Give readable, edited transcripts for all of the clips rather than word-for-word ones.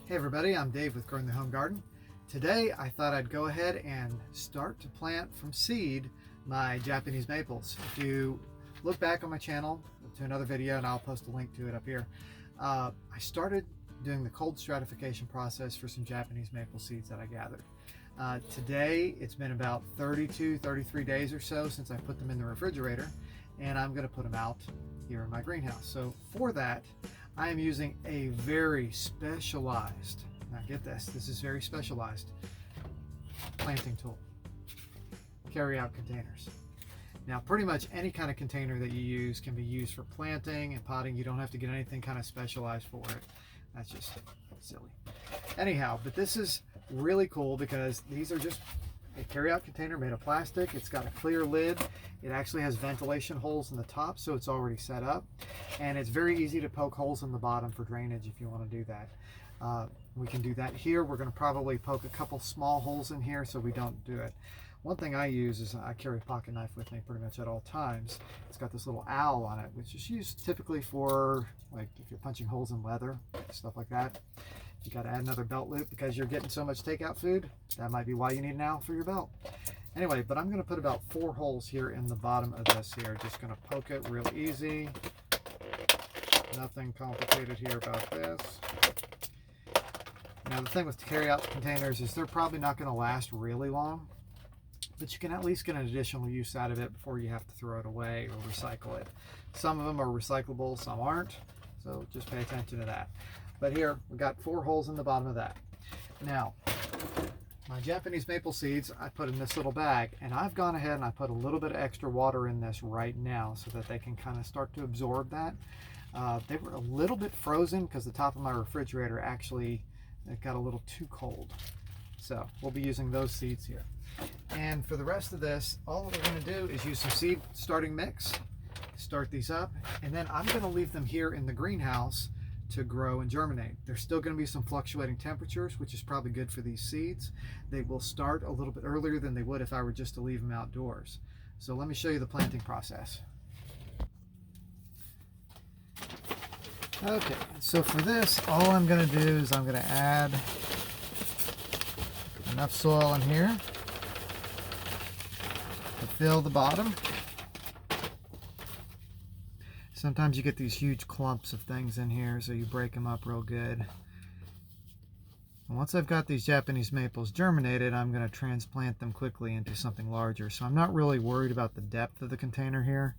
Hey everybody, I'm Dave with Growing the Home Garden. Today I thought I'd go ahead and start to plant from seed my Japanese maples. If you look back on my channel to another video, and I'll post a link to it up here, I started doing the cold stratification process for some Japanese maple seeds that I gathered. Today it's been about 33 days or so since I put them in the refrigerator, and I'm going to put them out here in my greenhouse. So for that, I am using a very specialized, now get this is very specialized planting tool, carry-out containers. Now pretty much any kind of container that you use can be used for planting and potting. You don't have to get anything kind of specialized for it. That's just silly. Anyhow, but this is really cool because these are just a carry-out container made of plastic. It's got a clear lid. It actually has ventilation holes in the top, so it's already set up. And it's very easy to poke holes in the bottom for drainage if you want to do that. We can do that here. We're going to probably poke a couple small holes in here so we don't do it. One thing I use is I carry a pocket knife with me pretty much at all times. It's got this little owl on it, which is used typically for, like, if you're punching holes in leather, stuff like that. You got to add another belt loop because you're getting so much takeout food. That might be why you need an owl for your belt. Anyway, but I'm going to put about 4 holes here in the bottom of this here. Just going to poke it real easy. Nothing complicated here about this. Now the thing with carry-out containers is they're probably not going to last really long, but you can at least get an additional use out of it before you have to throw it away or recycle it. Some of them are recyclable, some aren't, so just pay attention to that. But here, we got 4 holes in the bottom of that. Now, my Japanese maple seeds, I put in this little bag, and I've gone ahead and I put a little bit of extra water in this right now so that they can kind of start to absorb that. They were a little bit frozen because the top of my refrigerator actually it got a little too cold. So we'll be using those seeds here. And for the rest of this, all we're going to do is use some seed starting mix, start these up, and then I'm going to leave them here in the greenhouse to grow and germinate. There's still going to be some fluctuating temperatures, which is probably good for these seeds. They will start a little bit earlier than they would if I were just to leave them outdoors. So let me show you the planting process. Okay, so for this, all I'm going to do is I'm going to add enough soil in here to fill the bottom. Sometimes you get these huge clumps of things in here, so you break them up real good. And once I've got these Japanese maples germinated, I'm going to transplant them quickly into something larger. So I'm not really worried about the depth of the container here.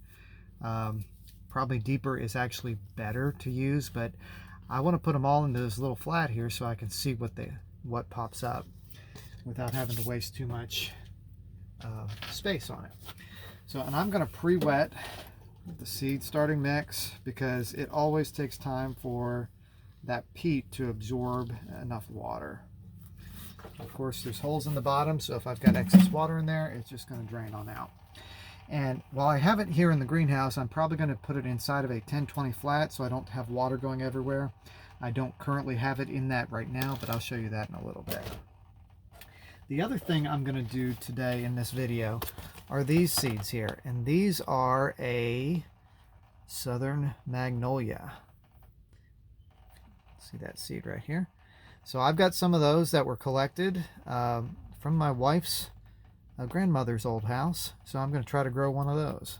Probably deeper is actually better to use, but I want to put them all into this little flat here so I can see what pops up without having to waste too much space on it. So, and I'm going to pre-wet the seed starting mix because it always takes time for that peat to absorb enough water. Of course, there's holes in the bottom, so if I've got excess water in there, it's just going to drain on out. And while I have it here in the greenhouse, I'm probably going to put it inside of a 10-20 flat so I don't have water going everywhere. I don't currently have it in that right now, but I'll show you that in a little bit. The other thing I'm going to do today in this video are these seeds here, and these are a southern magnolia. See that seed right here? So I've got some of those that were collected from my wife's grandmother's old house, so I'm going to try to grow one of those.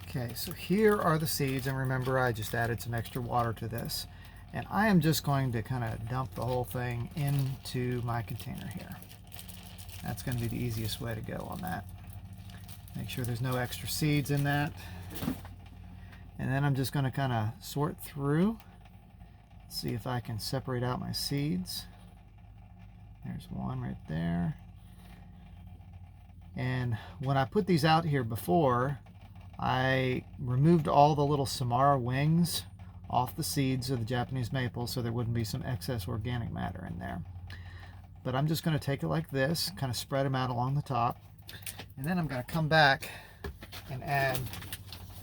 Okay, so here are the seeds, and remember I just added some extra water to this, and I am just going to kind of dump the whole thing into my container here. That's going to be the easiest way to go on that. Make sure there's no extra seeds in that. And then I'm just going to kind of sort through, see if I can separate out my seeds. There's one right there. And when I put these out here before, I removed all the little Samara wings off the seeds of the Japanese maple so there wouldn't be some excess organic matter in there. But I'm just going to take it like this, kind of spread them out along the top. And then I'm going to come back and add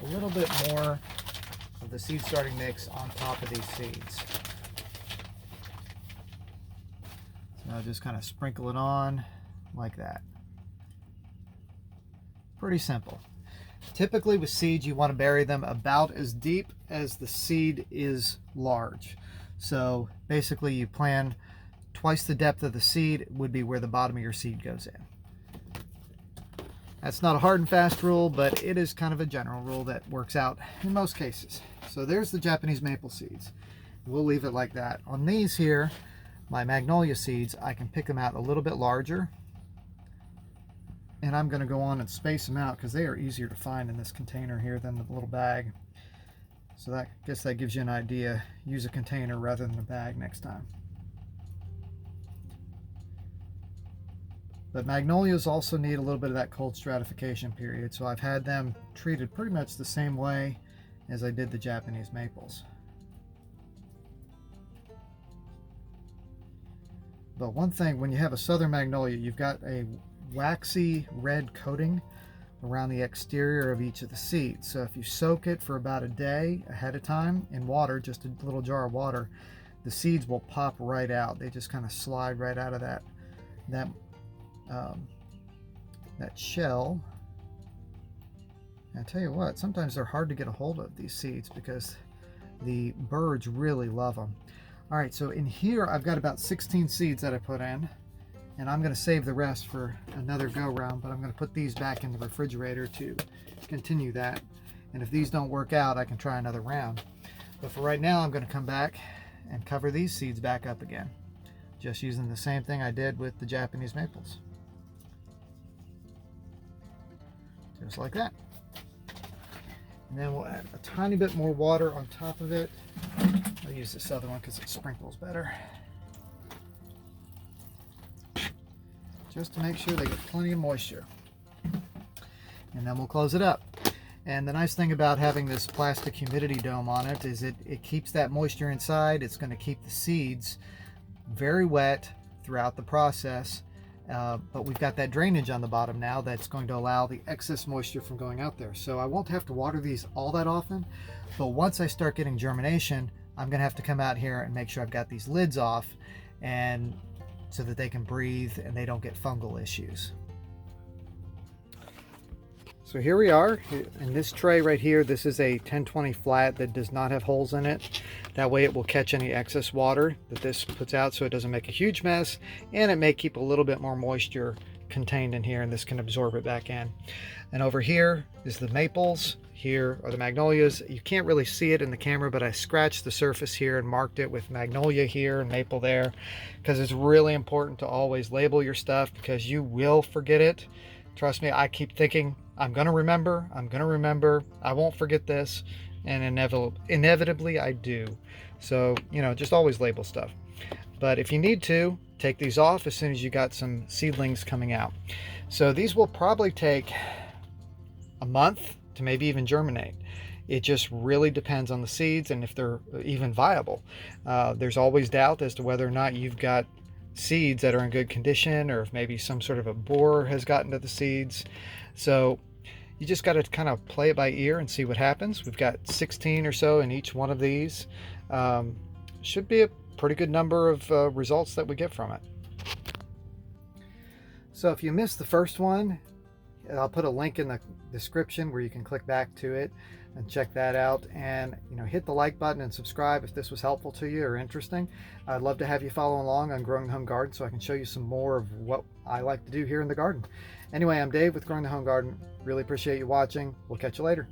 a little bit more of the seed starting mix on top of these seeds. So I'll just kind of sprinkle it on like that. Pretty simple. Typically with seeds, you want to bury them about as deep as the seed is large. So basically you plan twice the depth of the seed would be where the bottom of your seed goes in. That's not a hard and fast rule, but it is kind of a general rule that works out in most cases. So there's the Japanese maple seeds. We'll leave it like that. On these here, my Magnolia seeds, I can pick them out a little bit larger. And I'm going to go on and space them out because they are easier to find in this container here than the little bag. So I guess that gives you an idea. Use a container rather than a bag next time. But Magnolias also need a little bit of that cold stratification period, so I've had them treated pretty much the same way as I did the Japanese maples. But one thing, when you have a southern magnolia, you've got a waxy red coating around the exterior of each of the seeds. So if you soak it for about a day ahead of time in water, just a little jar of water, the seeds will pop right out. They just kind of slide right out of that shell. And I tell you what, sometimes they're hard to get a hold of, these seeds, because the birds really love them. All right, so in here I've got about 16 seeds that I put in, and I'm going to save the rest for another go round, but I'm going to put these back in the refrigerator to continue that. And if these don't work out, I can try another round. But for right now, I'm going to come back and cover these seeds back up again, just using the same thing I did with the Japanese maples. Just like that. And then we'll add a tiny bit more water on top of it. I'll use this other one because it sprinkles better. Just to make sure they get plenty of moisture. And then we'll close it up. And the nice thing about having this plastic humidity dome on it is it keeps that moisture inside. It's going to keep the seeds very wet throughout the process. But we've got that drainage on the bottom now that's going to allow the excess moisture from going out there. So I won't have to water these all that often, but once I start getting germination, I'm going to have to come out here and make sure I've got these lids off, and so that they can breathe and they don't get fungal issues. So here we are in this tray right here. This is a 1020 flat that does not have holes in it. That way it will catch any excess water that this puts out, so it doesn't make a huge mess, and it may keep a little bit more moisture contained in here, and this can absorb it back in. And over here is the maples. Here are the Magnolias. You can't really see it in the camera, but I scratched the surface here and marked it with Magnolia here and maple there, because it's really important to always label your stuff, because you will forget it. Trust me, I keep thinking, I'm going to remember, I won't forget this, and inevitably I do. So, you know, just always label stuff. But if you need to, take these off as soon as you got some seedlings coming out. So these will probably take a month to maybe even germinate. It just really depends on the seeds and if they're even viable. There's always doubt as to whether or not you've got seeds that are in good condition, or if maybe some sort of a borer has gotten to the seeds. So you just got to kind of play it by ear and see what happens. We've got 16 or so in each one of these. Should be a pretty good number of results that we get from it. So if you missed the first one, I'll put a link in the description where you can click back to it and check that out. And, you know, hit the like button and subscribe if this was helpful to you or interesting. I'd love to have you follow along on Growing the Home Garden so I can show you some more of what I like to do here in the garden. Anyway, I'm Dave with Growing the Home Garden. Really appreciate you watching. We'll catch you later.